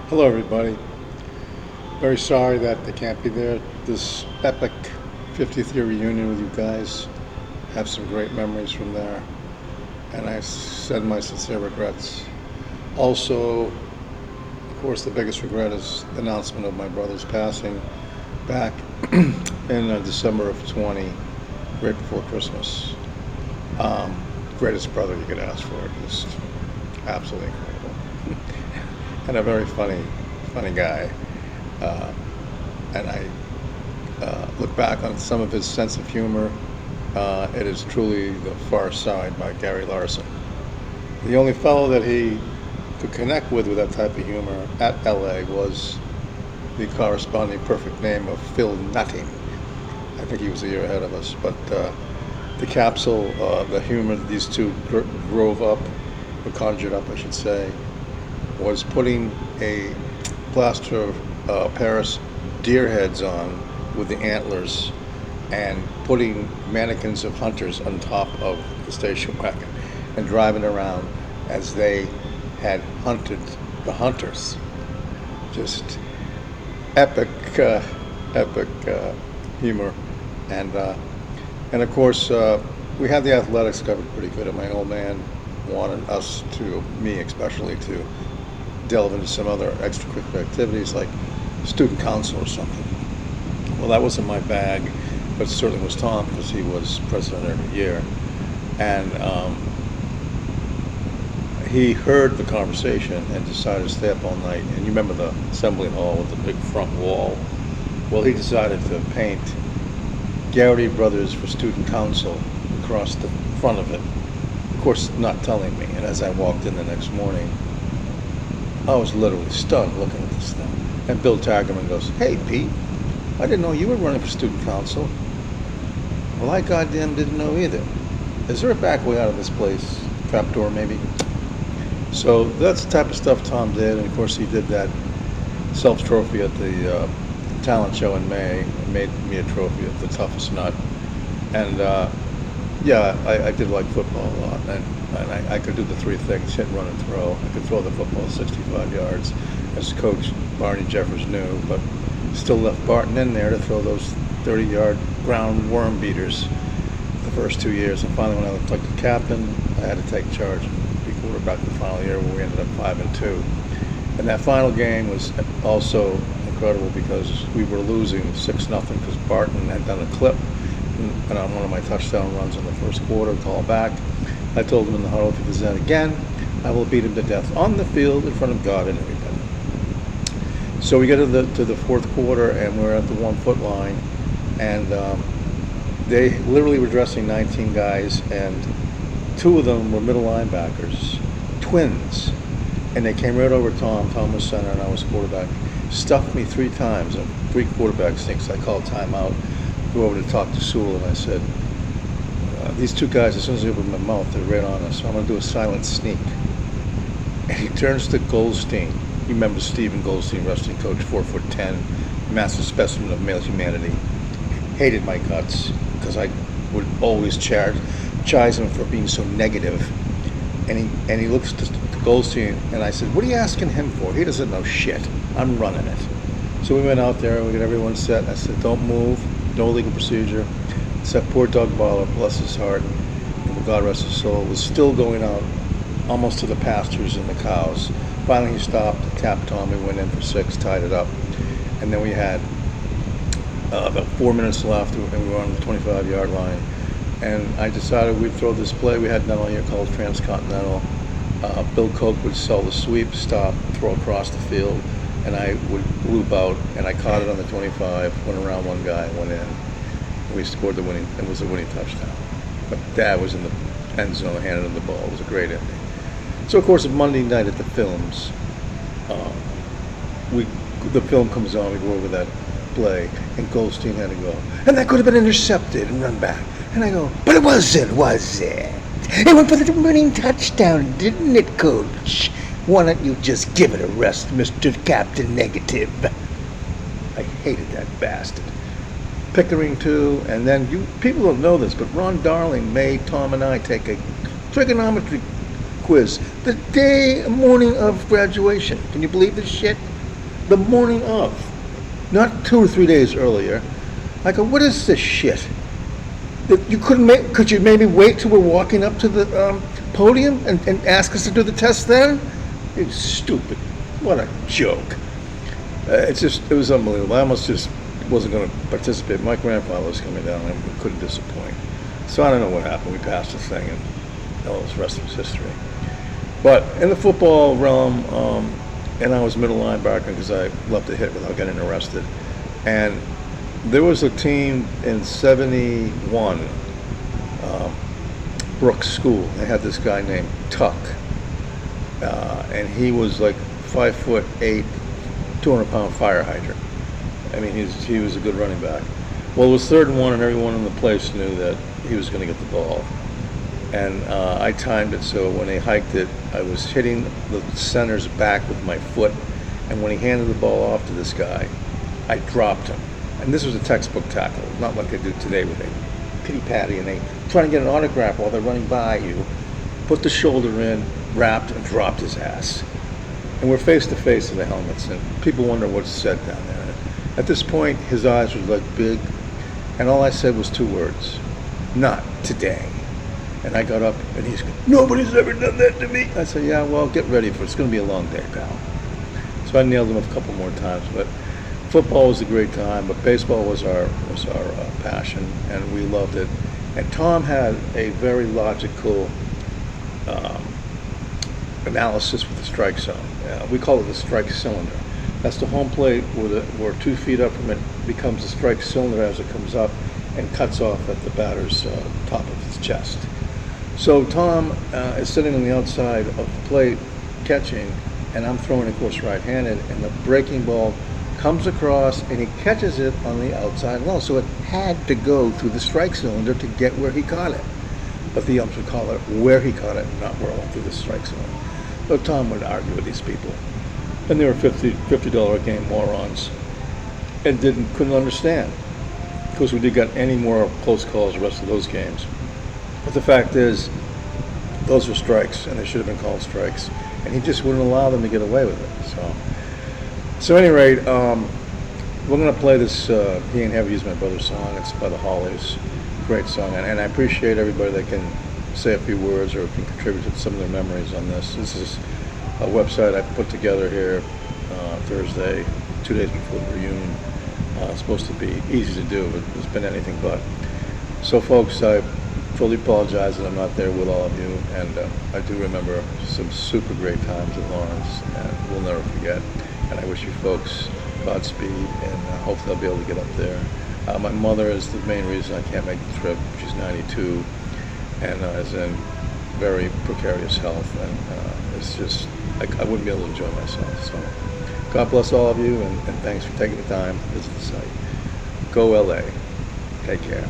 Hello, everybody. Very sorry that they can't be there. This epic 50th year reunion with you guys. Have some great memories from there, and I send my sincere regrets. Also, of course, the biggest regret is the announcement of my brother's passing back in December of 20, right before Christmas. Greatest brother you could ask for, just absolutely incredible, and a very funny guy. Uh, and I look back on some of his sense of humor. It is truly The Far Side by Gary Larson. The only fellow that he could connect with that type of humor at LA was the corresponding perfect name of Phil Nutting. I think he was a year ahead of us, but the capsule, the humor that these two drove up, or conjured up, I should say, was putting a plaster of Paris deer heads on with the antlers and putting mannequins of hunters on top of the station wagon and driving around as they had hunted the hunters. Just epic, epic humor. And of course, we had the athletics covered pretty good, and my old man wanted us to, me especially, to delve into some other extracurricular activities like student council or something. Well, that wasn't my bag, but it certainly was Tom because he was president every year. And he heard the conversation and decided to stay up all night. And you remember the assembly hall with the big front wall? Well, he decided to paint Garrity Brothers for Student Council across the front of it. Of course, not telling me. And as I walked in the next morning, I was literally stunned looking at this thing. And Bill Tagerman goes, "Hey, Pete, I didn't know you were running for student council." Well, I goddamn didn't know either. Is there a back way out of this place? Trapdoor, maybe? So that's the type of stuff Tom did. And of course, he did that Self's trophy at the talent show in May and made me a trophy of the toughest nut. And yeah, I did like football a lot. And I could do the three things: hit, run, and throw. I could throw the football 65 yards, as Coach Barney Jeffers knew, but still left Barton in there to throw those 30-yard ground worm beaters the first 2 years. And finally, when I looked like the captain, I had to take charge and be quarterback the final year, where we ended up 5-2. And that final game was also incredible because we were losing 6-0 because Barton had done a clip and on one of my touchdown runs in the first quarter, call back. I told him in the huddle, if he does that again, I will beat him to death on the field in front of God and everybody. So we get to the fourth quarter, and we're at the 1 foot line, and they literally were dressing 19 guys, and 2 of them were middle linebackers, twins, and they came right over Tom. Tom was center, and I was quarterback. Stuffed me 3 times on 3 quarterback sneaks. I called timeout, go over to talk to Sewell, and I said, these 2 guys, as soon as they opened my mouth, they're right on us. So I'm going to do a silent sneak. And he turns to Goldstein. You remember Stephen Goldstein, wrestling coach, 4'10", massive specimen of male humanity. Hated my guts because I would always chide him for being so negative. And he looks to Goldstein, and I said, "What are you asking him for? He doesn't know shit. I'm running it." So we went out there, we got everyone set. I said, "Don't move, no legal procedure." Except poor Doug Baller, bless his heart, and God rest his soul, was still going out almost to the pastures and the cows. Finally, he stopped, tapped Tommy, went in for 6, tied it up. And then we had about 4 minutes left, and we were on the 25-yard line. And I decided we'd throw this play we had done all year called Transcontinental. Bill Koch would sell the sweep, stop, throw across the field, and I would loop out, and I caught it on the 25, went around one guy, went in. We scored the winning, it was a winning touchdown. But Dad was in the end zone, handed him the ball. It was a great ending. So, of course, Monday night at the films, the film comes on, we go over that play, and Goldstein had to go, "And that could have been intercepted and run back." And I go, "But it wasn't, was it? It went for the winning touchdown, didn't it, Coach? Why don't you just give it a rest, Mr. Captain Negative?" I hated that bastard. Pickering too, and then people don't know this, but Ron Darling made Tom and I take a trigonometry quiz the morning of graduation. Can you believe this shit? the morning of, not 2 or 3 days earlier. I go, what is this shit? That you couldn't make? Could you maybe wait till we're walking up to the podium and ask us to do the test then? It's stupid. What a joke. It was unbelievable. I almost just wasn't going to participate. My grandfather was coming down and we couldn't disappoint. So I don't know what happened. We passed the thing and all the rest was history. But in the football realm, and I was middle linebacker because I loved to hit without getting arrested. And there was a team in '71, Brooks School. They had this guy named Tuck. And he was like 5'8", 200-pound fire hydrant. I mean, he was a good running back. Well, it was 3rd and 1, and everyone in the place knew that he was going to get the ball. And I timed it so when they hiked it, I was hitting the center's back with my foot. And when he handed the ball off to this guy, I dropped him. And this was a textbook tackle, not like they do today where they pity-patty and they try to get an autograph while they're running by you. Put the shoulder in, wrapped, and dropped his ass. And we're face to face in the helmets, and people wonder what's said down there. At this point, his eyes were like big, and all I said was 2 words: not today. And I got up, and he's going, nobody's ever done that to me. I said, yeah, well, get ready for it. It's going to be a long day, pal. So I nailed him a couple more times, but football was a great time, but baseball was our passion, and we loved it. And Tom had a very logical analysis with the strike zone. We call it the strike cylinder. That's the home plate where 2 feet up from it becomes a strike cylinder as it comes up and cuts off at the batter's top of his chest. So Tom is sitting on the outside of the plate catching, and I'm throwing, of course, right-handed, and the breaking ball comes across and he catches it on the outside low. So it had to go through the strike cylinder to get where he caught it. But the umps would call it where he caught it, not where it went through the strike zone. So Tom would argue with these people. And they were $50 a game morons and couldn't understand. Of course, we didn't get any more close calls the rest of those games. But the fact is, those were strikes, and they should have been called strikes. And he just wouldn't allow them to get away with it. So at any rate, we're going to play this He Ain't Heavy Is My Brother's song. It's by the Hollies. Great song. And I appreciate everybody that can say a few words or can contribute to some of their memories on this. This is a website I put together here Thursday, 2 days before the reunion. It's supposed to be easy to do, but it's been anything but. So folks, I fully apologize that I'm not there with all of you, and I do remember some super great times in Lawrence, and we'll never forget. And I wish you folks Godspeed, and hopefully I'll be able to get up there. My mother is the main reason I can't make the trip. She's 92 and is in very precarious health, and it's just, I wouldn't be able to enjoy myself. So God bless all of you, and thanks for taking the time to visit the site. Go LA. Take care.